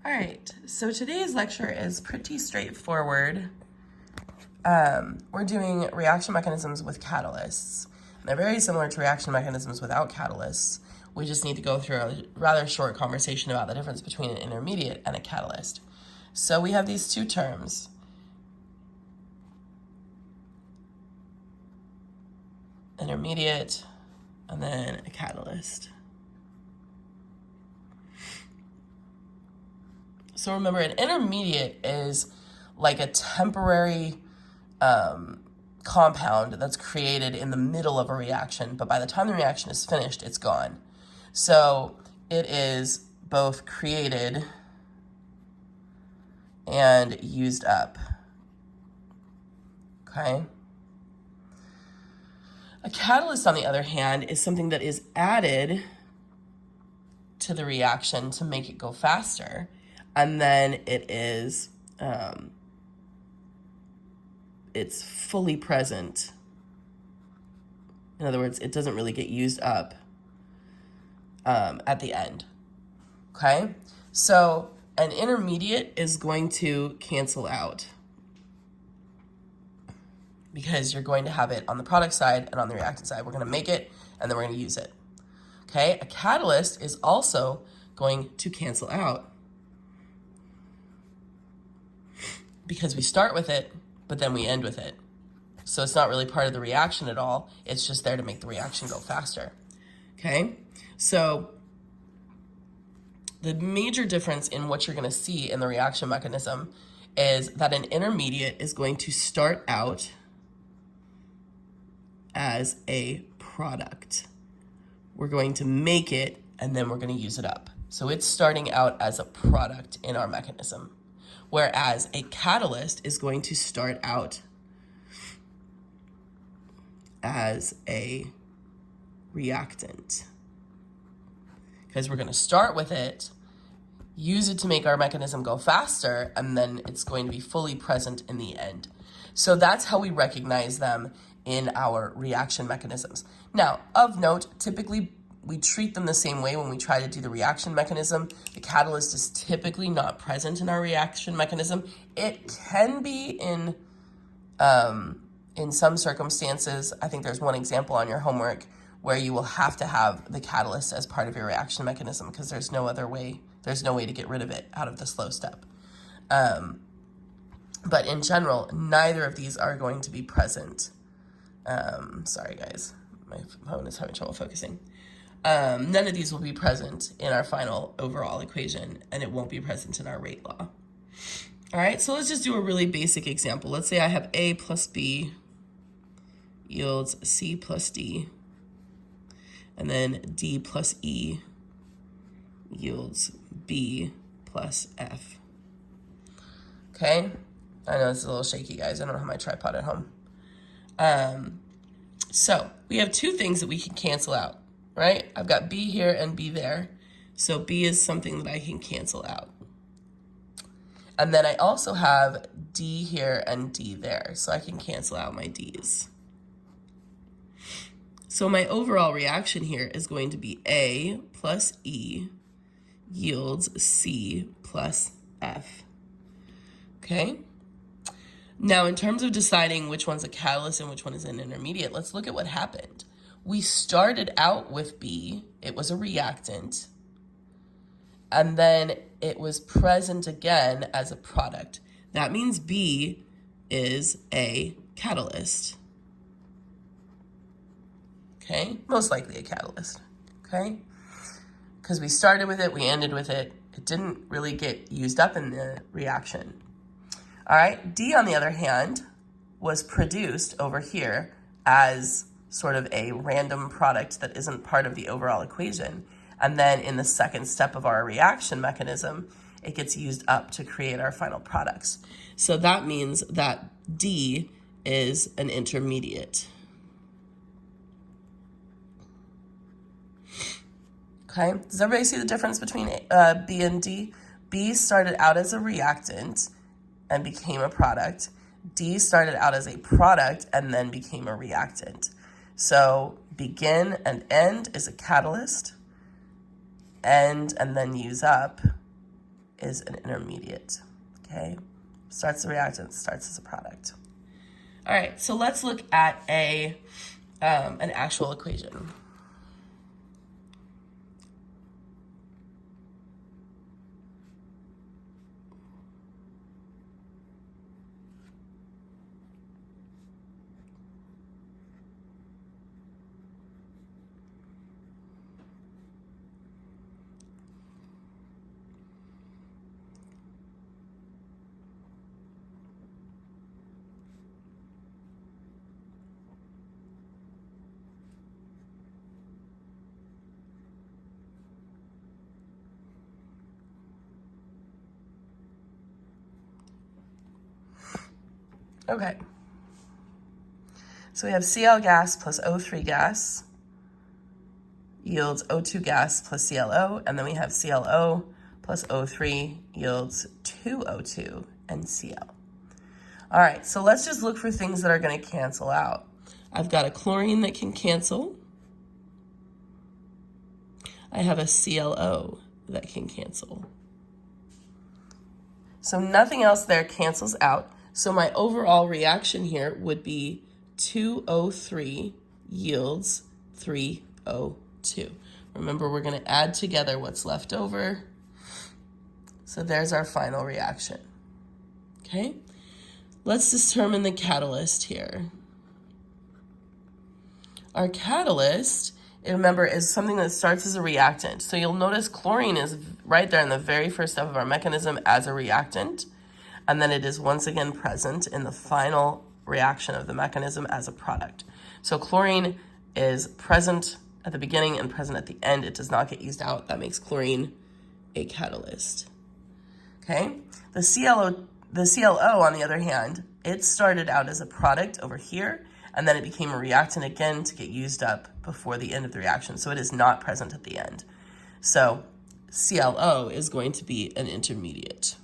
All right, so today's lecture is pretty straightforward. We're doing reaction mechanisms with catalysts. They're very similar to reaction mechanisms without catalysts. We just need to go through a rather short conversation about the difference between an intermediate and a catalyst. So we have these two terms. Intermediate, and then a catalyst. So remember, an intermediate is like a temporary compound that's created in the middle of a reaction, but by the time the reaction is finished, it's gone. So it is both created and used up. Okay? A catalyst, on the other hand, is something that is added to the reaction to make it go faster. And then it is, it's fully present. In other words, it doesn't really get used up at the end. Okay? So an intermediate is going to cancel out because you're going to have it on the product side and on the reactant side. We're going to make it and then we're going to use it. Okay? A catalyst is also going to cancel out because we start with it, but then we end with it. So it's not really part of the reaction at all. It's just there to make the reaction go faster. Okay? So the major difference in what you're going to see in the reaction mechanism is that an intermediate is going to start out as a product. We're going to make it and then we're going to use it up. So it's starting out as a product in our mechanism. Whereas a catalyst is going to start out as a reactant. Because we're going to start with it, use it to make our mechanism go faster, and then it's going to be fully present in the end. So that's how we recognize them in our reaction mechanisms. Now, of note, typically we treat them the same way when we try to do the reaction mechanism. The catalyst is typically not present in our reaction mechanism. It can be in some circumstances. I think there's one example on your homework where you will have to have the catalyst as part of your reaction mechanism because there's no way to get rid of it out of the slow step. But in general, neither of these are going to be present. Sorry guys, my phone is having trouble focusing. None of these will be present in our final overall equation, and it won't be present in our rate law. All right, so let's just do a really basic example. Let's say I have A plus B yields C plus D, and then D plus E yields B plus F. Okay, I know this is a little shaky, guys. I don't have my tripod at home. So we have two things that we can cancel out. Right? I've got B here and B there. So B is something that I can cancel out. And then I also have D here and D there. So I can cancel out my D's. So my overall reaction here is going to be A plus E yields C plus F. Okay? Now, in terms of deciding which one's a catalyst and which one is an intermediate, let's look at what happened. We started out with B, it was a reactant, and then it was present again as a product. That means B is a catalyst. Okay, most likely a catalyst, okay? Because we started with it, we ended with it. It didn't really get used up in the reaction. All right, D, on the other hand, was produced over here as sort of a random product that isn't part of the overall equation. And then in the second step of our reaction mechanism, it gets used up to create our final products. So that means that D is an intermediate. Okay, does everybody see the difference between B and D? B started out as a reactant and became a product. D started out as a product and then became a reactant. So begin and end is a catalyst. End and then use up is an intermediate, okay? Starts the reactant, starts as a product. All right, so let's look at an actual equation. Okay. So we have Cl gas plus O3 gas yields O2 gas plus ClO, and then we have ClO plus O3 yields 2O2 and Cl. All right, so let's just look for things that are going to cancel out. I've got a chlorine that can cancel. I have a ClO that can cancel. So nothing else there cancels out. So my overall reaction here would be 2O3 yields 3O2. Remember, we're going to add together what's left over. So there's our final reaction. Okay? Let's determine the catalyst here. Our catalyst, remember, is something that starts as a reactant. So you'll notice chlorine is right there in the very first step of our mechanism as a reactant. And then it is once again present in the final reaction of the mechanism as a product. So chlorine is present at the beginning and present at the end. It does not get used out. That makes chlorine a catalyst. Okay? The ClO, on the other hand, it started out as a product over here, and then it became a reactant again to get used up before the end of the reaction. So it is not present at the end. So ClO is going to be an intermediate.